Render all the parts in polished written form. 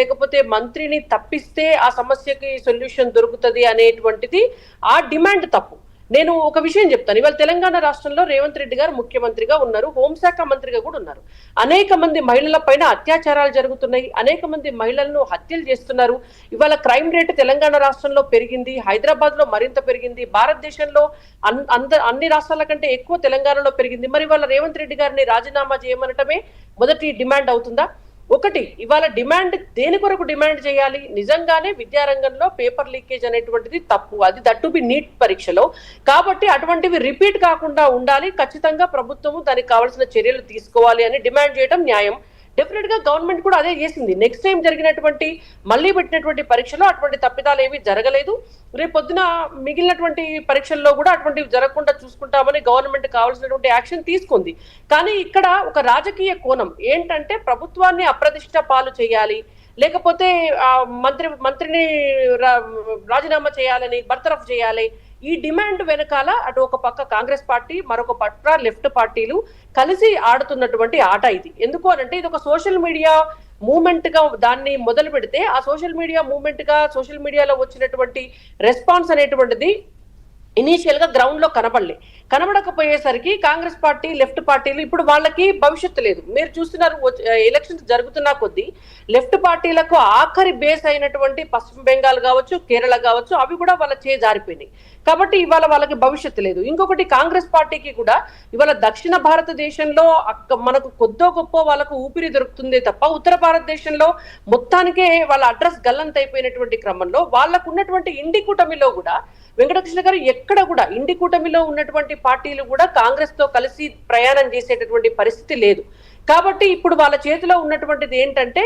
లేకపోతే మంత్రిని తప్పిస్తే ఆ సమస్యకి సొల్యూషన్ దొరుకుతుంది అనేటువంటిది ఆ డిమాండ్ తప్పు. నేను ఒక విషయం చెప్తాను. ఇవాళ తెలంగాణ రాష్ట్రంలో రేవంత్ రెడ్డి గారు ముఖ్యమంత్రిగా ఉన్నారు, హోంశాఖ మంత్రిగా కూడా ఉన్నారు. అనేక మంది మహిళల పైన అత్యాచారాలు జరుగుతున్నాయి, అనేక మంది మహిళలను హత్యలు చేస్తున్నారు. ఇవాళ క్రైమ్ రేటు తెలంగాణ రాష్ట్రంలో పెరిగింది, హైదరాబాద్ లో మరింత పెరిగింది, భారతదేశంలో అన్ని రాష్ట్రాల కంటే ఎక్కువ తెలంగాణలో పెరిగింది. మరి ఇవాళ రేవంత్ రెడ్డి గారిని రాజీనామా చేయమనటమే మొదటి డిమాండ్ అవుతుందా? ఒకటి, ఇవాళ డిమాండ్ దేని కొరకు డిమాండ్ చేయాలి? నిజంగానే విద్యారంగంలో పేపర్ లీకేజ్ అనేటువంటిది తప్పు, అది దట్టు బి నీట్ పరీక్షలో. కాబట్టి అటువంటివి రిపీట్ కాకుండా ఉండాలి, ఖచ్చితంగా ప్రభుత్వము దానికి కావాల్సిన చర్యలు తీసుకోవాలి అని డిమాండ్ చేయడం న్యాయం. డెఫినెట్ గా గవర్నమెంట్ కూడా అదే చేసింది. నెక్స్ట్ టైం జరిగినటువంటి మళ్ళీ పెట్టినటువంటి పరీక్షలో అటువంటి తప్పిదాలు ఏవి జరగలేదు. రేపు పొద్దున మిగిలినటువంటి పరీక్షల్లో కూడా అటువంటివి జరగకుండా చూసుకుంటామని గవర్నమెంట్ కావాల్సినటువంటి యాక్షన్ తీసుకుంది. కానీ ఇక్కడ ఒక రాజకీయ కోణం ఏంటంటే ప్రభుత్వాన్ని అప్రతిష్ట పాలు చేయాలి, లేకపోతే మంత్రిని రాజీనామా చేయాలని, బర్తరఫ్ చేయాలి. ఈ డిమాండ్ వెనకాల అటు ఒక పక్క కాంగ్రెస్ పార్టీ, మరొక పక్క లెఫ్ట్ పార్టీలు కలిసి ఆడుతున్నటువంటి ఆట ఇది. ఎందుకు అనంటే ఇది ఒక సోషల్ మీడియా మూవ్మెంట్ గా దాన్ని మొదలు పెడితే ఆ సోషల్ మీడియా మూవ్మెంట్ గా సోషల్ మీడియాలో వచ్చినటువంటి రెస్పాన్స్ అనేటువంటిది ఇనీషియల్ గా గ్రౌండ్ లో కనబడకపోయేసరికి కాంగ్రెస్ పార్టీ, లెఫ్ట్ పార్టీలు ఇప్పుడు వాళ్ళకి భవిష్యత్తు లేదు. మీరు చూస్తున్నారు, ఎలక్షన్స్ జరుగుతున్నా కొద్దీ లెఫ్ట్ పార్టీలకు ఆఖరి బేస్ అయినటువంటి పశ్చిమ బెంగాల్ కావచ్చు, కేరళ కావచ్చు, అవి కూడా వాళ్ళ జారిపోయినాయి. కాబట్టి ఇవాళ వాళ్ళకి భవిష్యత్తు లేదు. ఇంకొకటి, కాంగ్రెస్ పార్టీకి కూడా ఇవాళ దక్షిణ భారతదేశంలో మనకు కొద్దో గొప్ప వాళ్ళకు ఊపిరి దొరుకుతుందే తప్ప ఉత్తర భారతదేశంలో మొత్తానికే వాళ్ళ అడ్రస్ గల్లంత అయిపోయినటువంటి క్రమంలో వాళ్ళకు ఉన్నటువంటి ఇండి కూటమిలో కూడా వెంకటకృష్ణ గారు ఎక్కడ కూడా ఇండి కూటమిలో ఉన్నటువంటి పార్టీలు కూడా కాంగ్రెస్ తో కలిసి ప్రయాణం చేసేటటువంటి పరిస్థితి లేదు. కాబట్టి ఇప్పుడు వాళ్ళ చేతిలో ఉన్నటువంటిది ఏంటంటే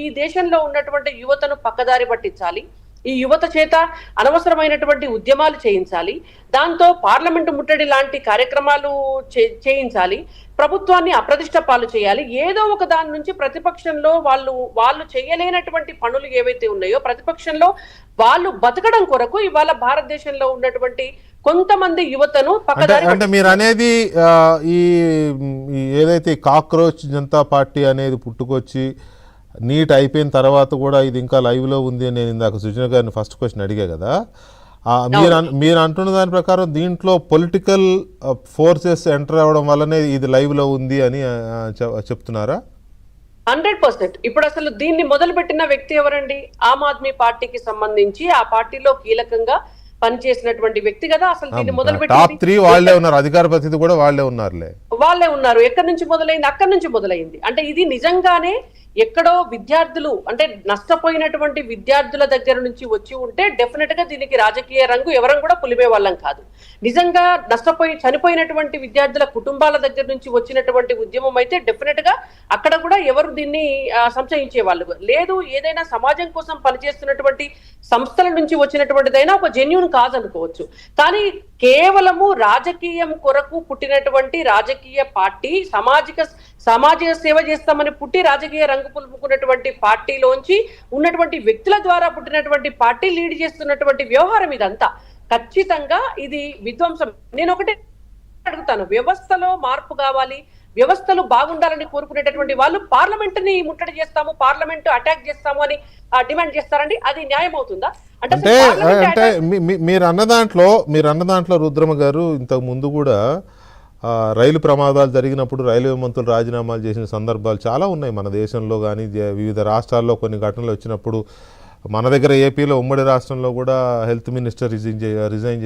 ఈ దేశంలో ఉన్నటువంటి యువతను పక్కదారి పట్టించాలి, ఈ యువత చేత అనవసరమైనటువంటి ఉద్యమాలు చేయించాలి, దాంతో పార్లమెంటు ముట్టడి లాంటి కార్యక్రమాలు చేయించాలి, ప్రభుత్వాన్ని అప్రతిష్ట పాలు చేయాలి. ఏదో ఒక దాని నుంచి ప్రతిపక్షంలో వాళ్ళు చేయలేనటువంటి పనులు ఏవైతే ఉన్నాయో ప్రతిపక్షంలో వాళ్ళు బతకడం కొరకు ఇవాళ భారతదేశంలో ఉన్నటువంటి కొంతమంది యువతను పక్కదారి. అంటే మీరు అనేది ఈ ఏదైతే కాక్రోచ్ జనతా పార్టీ అనేది పుట్టుకొచ్చి నీట్ అయిపోయిన తర్వాత కూడా ఇది ఇంకా లైవ్లో ఉంది అని నేను ఇందాక సుజన గారిని ఫస్ట్ క్వశ్చన్ అడిగా కదా, మీరు అంటున్న దాని ప్రకారం దీంట్లో పొలిటికల్ ఫోర్సెస్ ఎంటర్ అవ్వడం వల్లనే ఇది లైవ్లో ఉంది అని చెప్తున్నారా? 100%. ఇప్పుడు అసలు దీన్ని మొదలు పెట్టిన వ్యక్తి ఎవరండి? ఆమ్ ఆద్మీ పార్టీకి సంబంధించి ఆ పార్టీలో కీలకంగా పనిచేసినటువంటి వ్యక్తి కదా అసలు దీన్ని మొదలు పెట్టి. టాప్ 3 వాళ్ళే ఉన్నారు, అధికార ప్రతినిధి కూడా వాళ్ళే ఉన్నారు. ఎక్కడి నుంచి మొదలైంది? అక్కడి నుంచి మొదలైంది. అంటే ఇది నిజంగానే ఎక్కడో విద్యార్థులు అంటే నష్టపోయినటువంటి విద్యార్థుల దగ్గర నుంచి వచ్చి ఉంటే డెఫినెట్ గా దీనికి రాజకీయ రంగు ఎవరం కూడా పులిమే వాళ్ళం కాదు. నిజంగా చనిపోయినటువంటి విద్యార్థుల కుటుంబాల దగ్గర నుంచి వచ్చినటువంటి ఉద్యమం అయితే డెఫినెట్ గా అక్కడ కూడా ఎవరు దీన్ని సంశయించే వాళ్ళు లేదు. ఏదైనా సమాజం కోసం పనిచేస్తున్నటువంటి సంస్థల నుంచి వచ్చినటువంటిదైనా ఒక జెన్యూన్ కాజ్ అనుకోవచ్చు. కానీ కేవలము రాజకీయం కొరకు పుట్టినటువంటి రాజకీయ పార్టీ, సామాజిక సేవ చేస్తామని పుట్టి రాజకీయ రంగు పులుపుకున్నటువంటి పార్టీలోంచి ఉన్నటువంటి వ్యక్తుల ద్వారా పుట్టినటువంటి పార్టీ లీడ్ చేస్తున్నటువంటి వ్యవహారం ఇదంతా. ఖచ్చితంగా ఇది విధ్వంసం. నేను ఒకటే అడుగుతాను, వ్యవస్థలో మార్పు కావాలి, వ్యవస్థలు బాగుండాలని కోరుకునేటటువంటి వాళ్ళు పార్లమెంట్ ని ముట్టడి చేస్తాము, పార్లమెంట్ అటాక్ చేస్తాము అని డిమాండ్ చేస్తారండి. అది న్యాయం అవుతుందా? అంటే మీరు అన్న దాంట్లో రుద్రమ గారు ఇంతకు ముందు కూడా రైలు ప్రమాదాలు జరిగినప్పుడు రైల్వే మంత్రులు రాజీనామాలు చేసిన సందర్భాలు చాలా ఉన్నాయి మన దేశంలో. కానీ వివిధ రాష్ట్రాల్లో కొన్ని ఘటనలు వచ్చినప్పుడు మన దగ్గర ఏపీలో ఉమ్మడి రాష్ట్రంలో కూడా హెల్త్ మినిస్టర్ రిజైన్